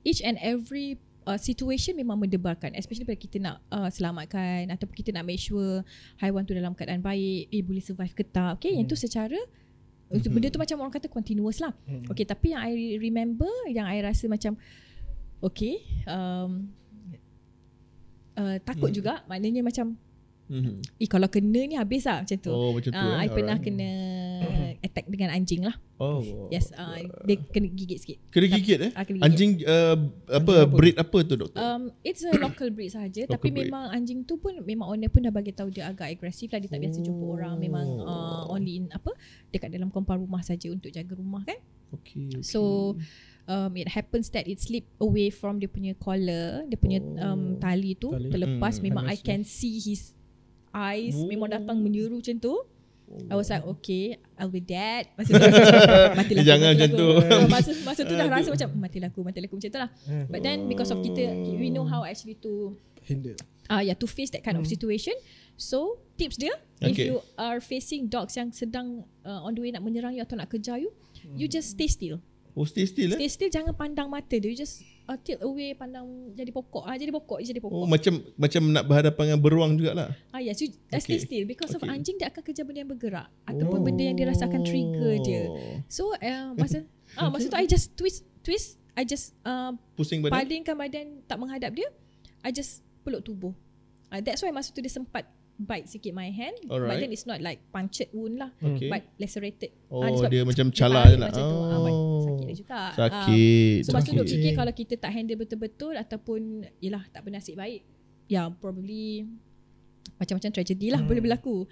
each and every situation memang mendebarkan, especially bila kita nak selamatkan ataupun kita nak make sure haiwan tu dalam keadaan baik, boleh survive ke tak. Okay, yang tu secara benda tu macam orang kata continuous lah. Okay, tapi yang I remember, yang I rasa macam okay, takut juga, maknanya macam kalau kena ni habis lah macam tu. Macam tu I pernah kena attack dengan anjing lah. Yes, dia kena gigit sikit. Kena gigit kena gigit. Anjing apa breed apa tu doktor? It's a local breed sahaja, tapi breed. memang anjing tu pun memang owner pun dah bagi tahu dia agak agresif lah, dia tak biasa jumpa orang, memang only in dekat dalam compound rumah saja untuk jaga rumah kan. Okay. So it happens that it slip away from dia punya collar, dia punya tali tu terlepas. Memang I can see his eyes memang datang menyeru macam tu. I was like, okay, I'll be dead. Matilah jangan macam tu. Masa tu dah rasa macam matilah aku macam tu lah. But then because of kita, we know how actually to handle. To face that kind of situation. So tips dia, if you are facing dogs yang sedang on the way nak menyerang you atau nak kejar you, you just stay still. Stay still Stay still, jangan pandang mata dia. You just tilt away, pandang jadi pokok. Jadi pokok. Macam nak berhadapan dengan beruang jugalah. Yes, you stay still. Because of anjing, dia akan kejar benda yang bergerak ataupun benda yang dia rasa akan trigger dia. So masa tu I just twist, I just pusing badan, palingkan badan, tak menghadap dia, I just peluk tubuh. That's why masa tu dia sempat bite sikit my hand. Alright. But then it's not like punctured wound lah, but lacerated. Dia macam calar je lah. Sakit dia juga. Sakit. So masa tu duk fikir kalau kita tak handle betul-betul ataupun tak bernasib baik, probably macam-macam tragedi lah boleh berlaku.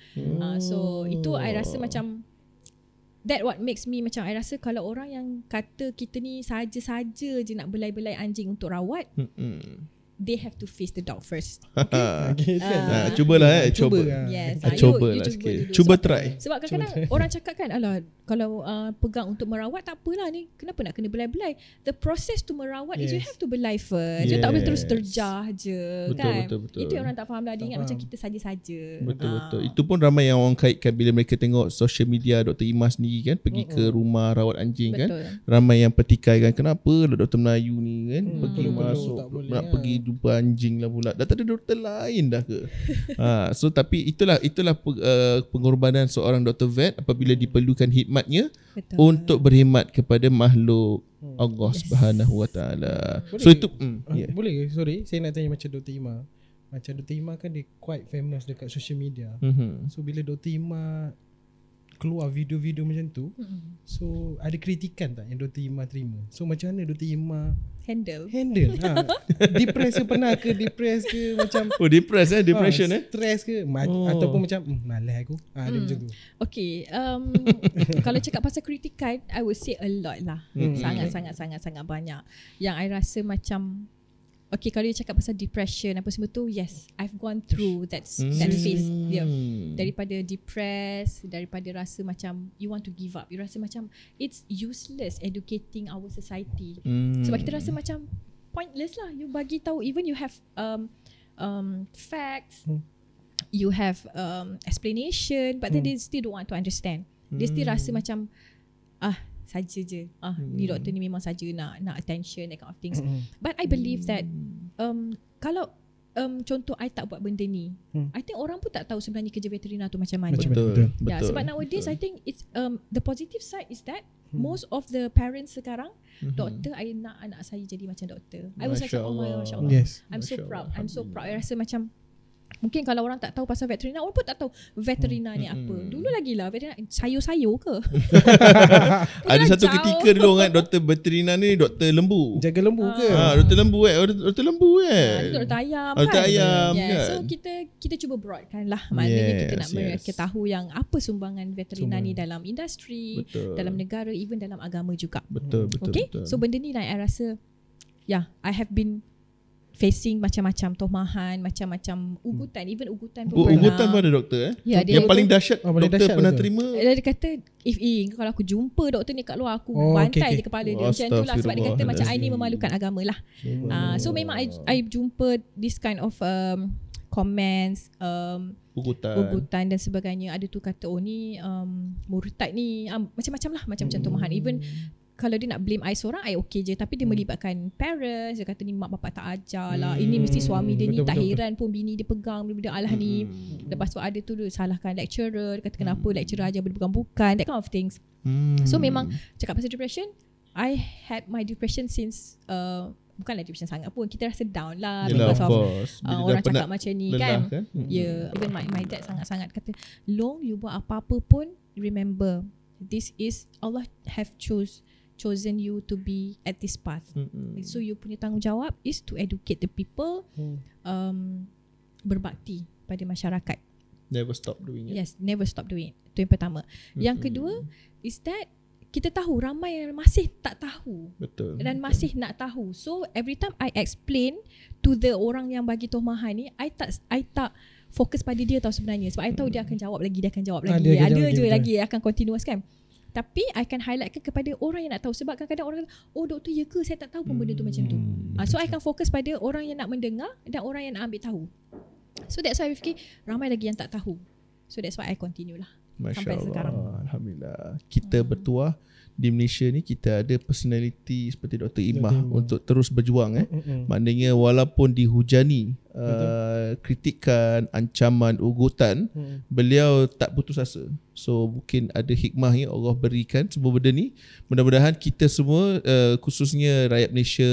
So itu I rasa macam that what makes me macam I rasa kalau orang yang kata kita ni saja-saja je nak belai-belai anjing untuk rawat, they have to face the dog first. Okay. Cubalah cuba. Yes. Cubalah sikit. Cuba try. Sebab kadang-kadang orang cakap kan, alah kalau pegang untuk merawat tak apalah ni, kenapa nak kena belai-belai? The process to merawat is you have to belai first. You tak boleh terus terjah je. Betul. Itu yang orang tak faham lah. Dia ingat macam kita saja-saja. Betul. Itu pun ramai yang orang kaitkan bila mereka tengok social media Dr. Imas sendiri kan, pergi ke rumah rawat anjing kan. Ramai yang petikai kan, kenapa lah Dr. Melayu ni kan pergi masuk nak pergi jumpa anjing lah pula. Dah tak ada doktor lain dah ke? So tapi itulah pengorbanan seorang doktor vet apabila diperlukan khidmatnya untuk berkhidmat kepada makhluk Allah Subhanahu Wa Taala. So itu boleh ke? Sorry, saya nak tanya macam Dr. Ima. Macam Dr. Ima kan dia quite famous dekat social media. So bila Dr. Ima keluar video-video macam tu, so ada kritikan tak yang Dr. Ima terima? So macam mana Dr. Ima handle? Depress ke, pernah ke depress ke macam depression stress ke ataupun macam malas aku. Dia macam tu. Okay, kalau cakap pasal kritikan, I would say a lot lah. Sangat banyak yang I rasa macam okay, kalau you cakap pasal depression apa semua tu, yes, I've gone through that phase. Daripada depressed, daripada rasa macam you want to give up, you rasa macam it's useless educating our society. Sebab kita rasa macam pointless lah. You bagi tahu, even you have facts, you have explanation, but then they still don't want to understand. They still rasa macam saja je. Ni doktor ni memang saja nak attention, that kind of things. But I believe that kalau contoh I tak buat benda ni, I think orang pun tak tahu sebenarnya kerja veterina tu macam mana. Betul. Sebab nowadays I think it's the positive side is that most of the parents sekarang, doktor, I nak anak saya jadi macam doktor. I was like, oh my gosh, Allah. Yes. I'm so proud. I rasa macam mungkin kalau orang tak tahu pasal veterina, orang pun tak tahu veterina ni apa. Dulu lagi lah veterina sayur-sayur ke. Ada satu ketika dulu kan doktor veterina ni doktor lembu. Jaga lembu ke? Doktor lembu doktor lembu doktor ayam kan. Doktor ayam kan. So kita cuba broadkan lah. Maknanya kita nak mereka tahu yang apa sumbangan veterina ni dalam industri, dalam negara, even dalam agama juga. Betul. So benda ni lah I rasa I have been facing macam-macam tomahan, macam-macam ugutan, even ugutan pun pernah. Ugutan pun ada doktor yang paling dahsyat doktor pernah terima. Dia kata if kalau aku jumpa doktor ni kat luar, aku bantai je kepala dia. Macam tu lah. Sebab dia kata macam I ni memalukan agama lah. So memang I jumpa this kind of comments, ugutan dan sebagainya. Ada tu kata ni murtad ni, macam-macam lah, macam-macam tomahan. Even kalau dia nak blame I seorang, I okay je. Tapi dia melibatkan parents. Dia kata ni mak bapak tak ajar lah. Ini mesti suami dia ni tak heran pun bini dia pegang benda-benda alah ni. Lepas tu ada tu dia salahkan lecturer. Dia kata kenapa lecturer ajar benda bukan-bukan. That kind of things. So memang cakap pasal depression, I had my depression since bukanlah depression sangat pun. Kita rasa down lah. Yelah, Because of course. orang cakap macam ni kan. Even my dad sangat-sangat kata, Long, you buat apa-apa pun, remember, this is Allah have chosen you to be at this path. So you punya tanggungjawab is to educate the people, berbakti pada masyarakat. Never stop doing it. Yes, never stop doing it. Itu yang pertama. Yang kedua is that kita tahu ramai yang masih tak tahu. Betul. Dan masih nak tahu. So every time I explain to the orang yang bagi tomahan ni, I tak fokus pada dia tau sebenarnya. Sebab I tahu dia akan jawab lagi, dia akan jawab lagi. Ada je lagi akan continuous kan. Tapi I akan highlightkan kepada orang yang nak tahu. Sebab kadang-kadang orang kata, oh doktor ya ke, saya tak tahu pun benda tu macam tu. So I akan fokus pada orang yang nak mendengar dan orang yang nak ambil tahu. So that's why I fikir ramai lagi yang tak tahu. So that's why I continue lah. Sampai sekarang. Alhamdulillah. Kita bertuah di Malaysia ni, kita ada personality seperti Dr. Imah untuk terus berjuang. Maknanya walaupun dihujani kritikan, ancaman, ugutan, beliau tak putus asa. So mungkin ada hikmah yang Allah berikan semua benda ni. Mudah-mudahan kita semua, khususnya rakyat Malaysia,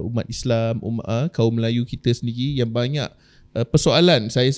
umat Islam, kaum Melayu kita sendiri yang banyak persoalan. Saya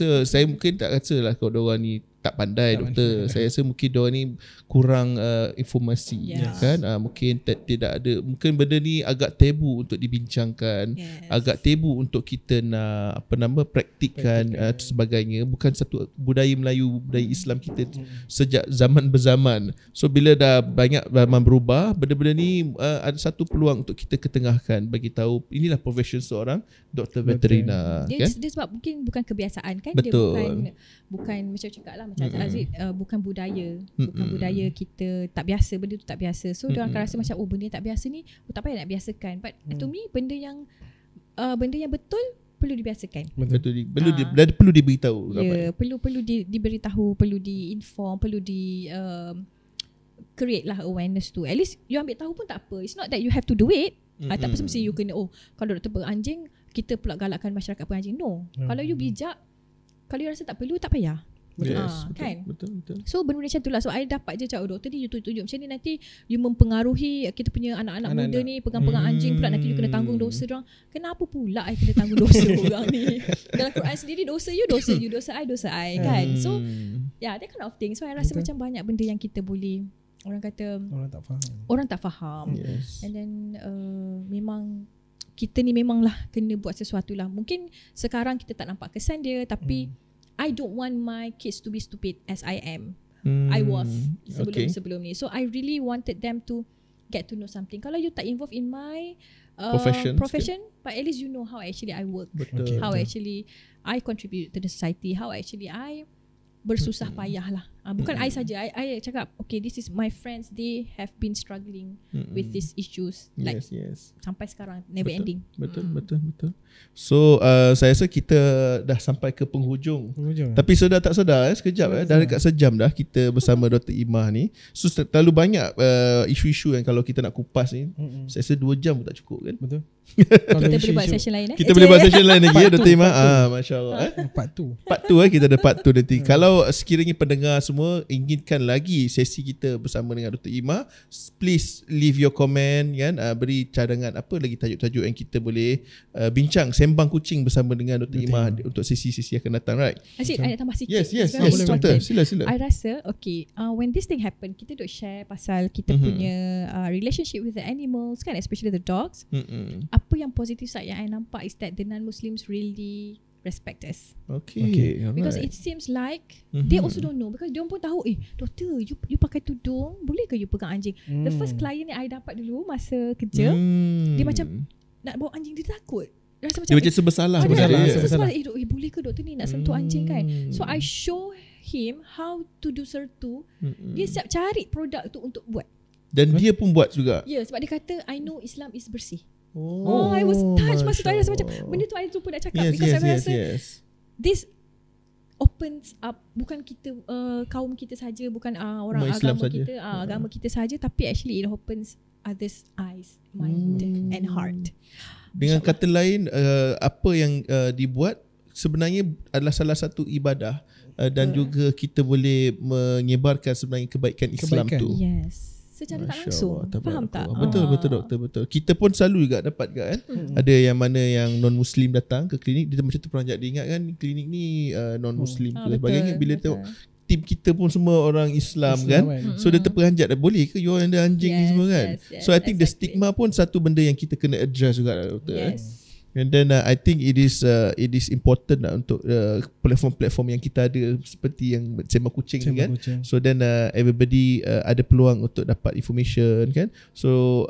mungkin tak rasa lah kalau diorang ni tak pandai doktor. Saya rasa mungkin diorang ni kurang informasi, kan. Mungkin tidak ada, mungkin benda ni agak tabu untuk dibincangkan, agak tabu untuk kita nak praktikkan sebagainya. Bukan satu budaya Melayu, budaya Islam kita sejak zaman berzaman. So bila dah banyak zaman berubah, benda-benda ni ada satu peluang untuk kita ketengahkan, bagi tahu inilah profession seorang doktor veterina. Dia Kan? sebab mungkin bukan kebiasaan kan. Betul. Dia bukan macam cakap lah, macam Aziz, bukan budaya. Bukan budaya kita tak biasa, benda tu tak biasa. So dia akan rasa macam, oh benda yang tak biasa ni, tak payah nak biasakan. But to me, benda yang betul perlu dibiasakan. Perlu diberitahu. Perlu diberitahu, perlu diinform, perlu create lah awareness tu. At least you ambil tahu pun tak apa. It's not that you have to do it. Tak apa mesti you kena, kalau doktor penganjing, kita pula galakkan masyarakat penganjing. No. Kalau you bijak, kalau you rasa tak perlu, tak payah. Yes, kan? Betul. So benda macam tu lah. So I dapat je cakap, doktor ni you tunjuk macam ni, nanti you mempengaruhi kita punya anak-anak muda ni, pegang-pegang anjing pula, nanti you kena tanggung dosa diorang. Kenapa pula I kena tanggung dosa orang ni? Dalam Quran sendiri, dosa you, dosa I kan. So that kind of thing. So I rasa macam banyak benda yang kita boleh, orang kata orang tak faham. Yes. And then memang kita ni memanglah kena buat sesuatu lah. Mungkin sekarang kita tak nampak kesan dia, tapi I don't want my kids to be stupid as I am. I was sebelum ni. So I really wanted them to get to know something. Kalau you tak involved in my profession, but at least you know how actually I work. How actually I contribute to the society. How actually I bersusah payah lah. Bukan I saja. I cakap, okay, this is my friends, they have been struggling with these issues. Like sampai sekarang, never ending. Betul. So saya rasa kita dah sampai ke penghujung. Tapi sedar tak sedar, sekejap dah dekat sejam dah kita bersama Dr. Imah ni. So terlalu banyak isu-isu yang kalau kita nak kupas ni, saya rasa 2 jam pun tak cukup kan. Betul. Kita boleh buat session lain. Kita boleh buat session lain lagi Dr. Imah. Masya Allah. Part 2 kita ada part 2 nanti. Kalau sekiranya pendengar semua inginkan lagi sesi kita bersama dengan Dr. Imah, please leave your comment kan, beri cadangan apa lagi tajuk-tajuk yang kita boleh bincang, sembang kucing bersama dengan Dr. Imah untuk sesi-sesi akan datang, right? Asyik, I nak tambah sikit. Yes, betul. Sila. I rasa when this thing happen, kita duk share pasal kita punya relationship with the animals kan, especially the dogs. Apa yang positive side yang I nampak is that the non-Muslims really respect us. Okay. Because it seems like they also don't know, because dia pun tahu, doktor, you pakai tudung, boleh ke you pegang anjing? The first client yang I dapat dulu masa kerja, dia macam nak bawa anjing, dia takut. Rasa macam dia macam sebersalah. Boleh ke doktor ni nak sentuh anjing kan? So I show him how to do sertu. Dia siap cari produk tu untuk buat. Dan dia pun buat juga. Ya, sebab dia kata, I know Islam is bersih. I was touched masa tu. I rasa macam benda tu I lupa nak cakap, because I rasa this opens up, bukan kita kaum kita saja, bukan orang agama kita, agama kita saja, tapi actually it opens others' eyes, mind and heart. Dengan kata lain, apa yang dibuat sebenarnya adalah salah satu ibadah dan juga kita boleh menyebarkan sebenarnya kebaikan Islam tu. Yes. Secara tak langsung. Faham tak? Betul doktor, betul. Kita pun selalu juga dapat kan. Ada yang mana yang non-Muslim datang ke klinik, dia macam tu peranjat dia ingat kan klinik ni non-Muslim ke sebagainya. Bila tengok tim kita pun semua orang Islam kan. So dia terperanjat, boleh ke you orang ada anjing ni semua kan. So I think the stigma pun satu benda yang kita kena address juga doktor. Yes. And then I think it is important untuk platform-platform yang kita ada seperti yang Sembang Kucing ni kan. So then everybody ada peluang untuk dapat information kan. So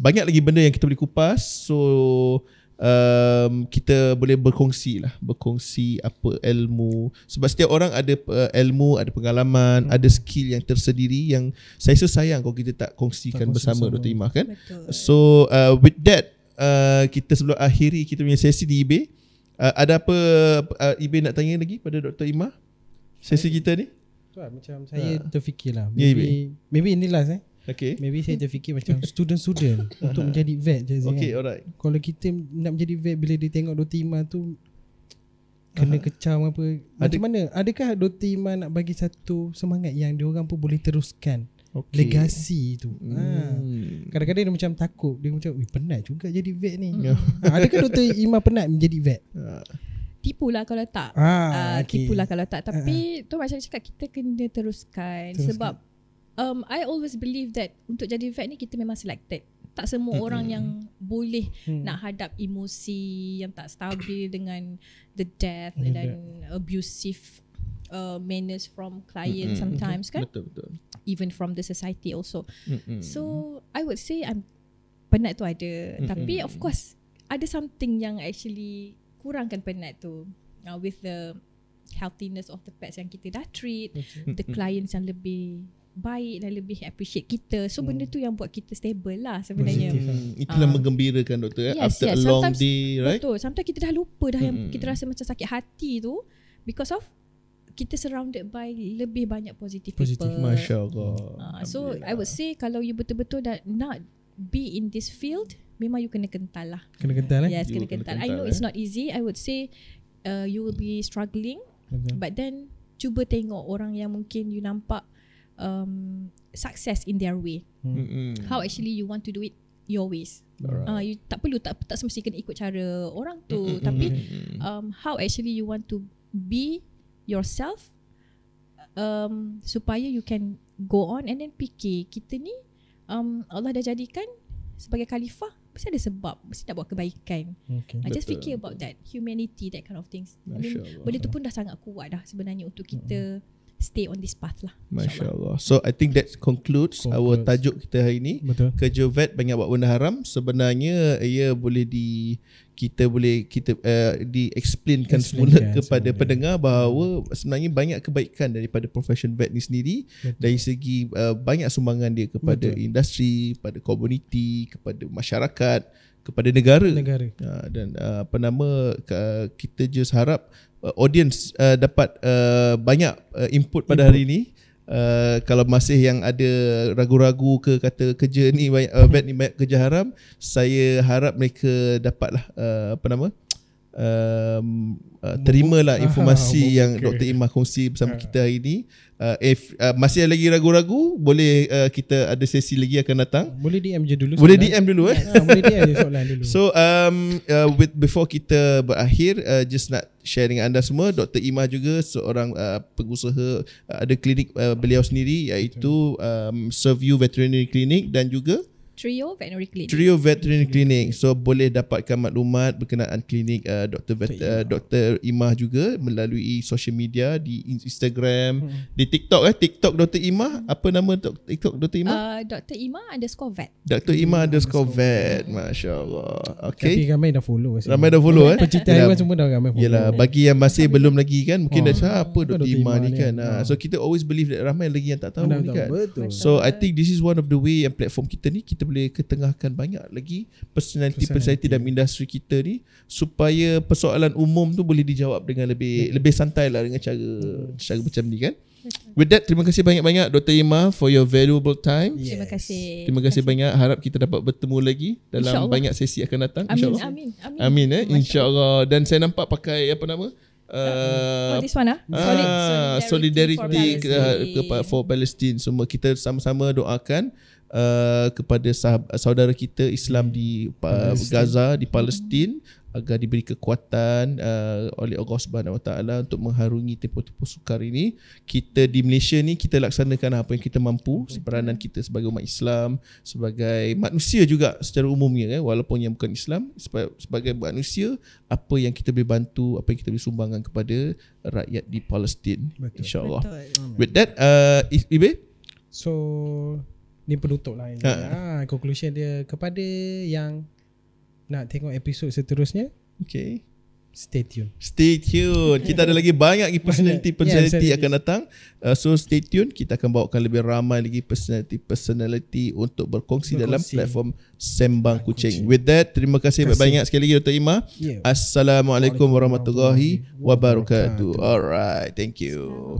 banyak lagi benda yang kita boleh kupas. So kita boleh berkongsi apa ilmu, sebab setiap orang ada ilmu, ada pengalaman, ada skill yang tersendiri yang saya sayang kalau kita tak kongsikan bersama Dr. Imah kan. Betul. So with that kita sebelum akhiri kita punya sesi di eBay, ada apa eBay nak tanya lagi pada Dr. Imah sesi kita ni? Macam saya terfikirlah, maybe ini last Okay. Maybe saya terfikir macam student untuk menjadi vet je. Okay, kan? alright. Kalau kita nak menjadi vet, bila dia tengok Dr. Imah tu kena kecam apa, macam mana? Adakah Dr. Imah nak bagi satu semangat yang diorang pun boleh teruskan legasi tu? Kadang-kadang dia macam takut, dia macam penat juga jadi vet ni. Adakah Dr. Imah penat menjadi vet? Tipulah kalau tak. Tipulah kalau tak. Tapi tu macam cakap, kita kena teruskan. Sebab I always believe that untuk jadi vet ni kita memang selected. Tak semua orang yang boleh nak hadap emosi yang tak stabil dengan the death dan abusive manners from clients sometimes kan. Betul. Even from the society also. So I would say penat tu ada. Tapi of course ada something yang actually kurangkan penat tu with the healthiness of the pets yang kita dah treat, the clients yang lebih baik dan lebih appreciate kita. So benda tu yang buat kita stable lah sebenarnya. Itulah menggembirakan doktor. After a long day, right? Betul. Sometimes kita dah lupa dah yang kita rasa macam sakit hati tu because of kita surrounded by lebih banyak positive people. Masya Allah. So I would say kalau you betul-betul dah nak be in this field, memang you kena kental lah. Kena kental Yes, kena kental. I know it's not easy. I would say you will be struggling. But then cuba tengok orang yang mungkin you nampak success in their way. How actually you want to do it your ways. You tak perlu tak semesti kena ikut cara orang tu, tapi how actually you want to be yourself supaya you can go on and then fikir kita ni Allah dah jadikan sebagai khalifah, mesti ada sebab, mesti nak buat kebaikan. Just fikir about that, humanity, that kind of things. Benda tu pun dah sangat kuat dah sebenarnya untuk kita stay on this path lah. Masya Allah. So I think that concludes our tajuk kita hari ni. Betul. Kerja vet banyak buat benda haram. Sebenarnya ia boleh kita di-explainkan semula kepada pendengar bahawa sebenarnya banyak kebaikan daripada profession vet ni sendiri. Dari segi banyak sumbangan dia kepada industri, kepada komuniti, kepada masyarakat, kepada negara. Dan kita just harap audience dapat banyak input pada hari ini. Kalau masih yang ada ragu-ragu ke kata kerja ni banyak vet ni banyak kerja haram, saya harap mereka dapatlah terimalah informasi yang Dr. Imah kongsi bersama kita hari ini. If masih lagi ragu-ragu, boleh kita ada sesi lagi akan datang. Boleh DM je dulu. Boleh DM dulu boleh DM je soalan dulu. So before kita berakhir, just nak sharing anda semua, Dr. Imah juga seorang pengusaha, ada klinik beliau sendiri iaitu Servue Veterinary Clinic dan juga Trio Veterinary Clinic. Trio Veterinary Clinic. So boleh dapatkan maklumat berkenaan klinik Dr. Imah juga melalui social media di Instagram, di TikTok TikTok Dr. Imah. Apa nama TikTok Dr. Imah? Dr. Imah _vet. Dr. Imah _vet. Masya Allah. Okay. Tapi ramai dah follow. Ramai dah follow Pecinta haiwan semua dah ramai follow. Yelah, bagi yang masih belum lagi kan, mungkin dah cakap apa Dr. Imah ni kan. So kita always believe that ramai lagi yang tak tahu ni kan. Betul. So I think this is one of the way yang platform kita ni kita kita boleh ketengahkan banyak lagi personality dalam industri kita ni, supaya persoalan umum tu boleh dijawab dengan lebih santai lah, dengan cara macam ni kan. With that, terima kasih banyak-banyak Dr. Ima for your valuable time. Terima kasih. Terima kasih banyak. Harap kita dapat bertemu lagi dalam banyak sesi akan datang. InsyaAllah. Amin. InsyaAllah. Dan saya nampak pakai apa nama? This one Solidarity for Palestine. Semua kita sama-sama doakan kepada saudara kita Islam di Gaza, di Palestin, agar diberi kekuatan oleh Allah Subhanahu Wa Taala untuk mengharungi tempoh-tempoh sukar ini. Kita di Malaysia ni, kita laksanakan apa yang kita mampu, peranan kita sebagai umat Islam, sebagai manusia juga secara umumnya, walaupun yang bukan Islam, sebagai manusia, apa yang kita boleh bantu, apa yang kita boleh sumbangkan kepada rakyat di Palestin, insya-Allah. With that, Ibe, so ni penutup lah. Conclusion dia kepada yang nak tengok episod seterusnya, okay, stay tune. Kita ada lagi banyak lagi personality akan datang. So stay tune. Kita akan bawakan lebih ramai lagi personality untuk berkongsi dalam platform Sembang Kucing. With that, terima kasih banyak sekali lagi Dr. Ima. Assalamualaikum warahmatullahi wabarakatuh. Alright, thank you.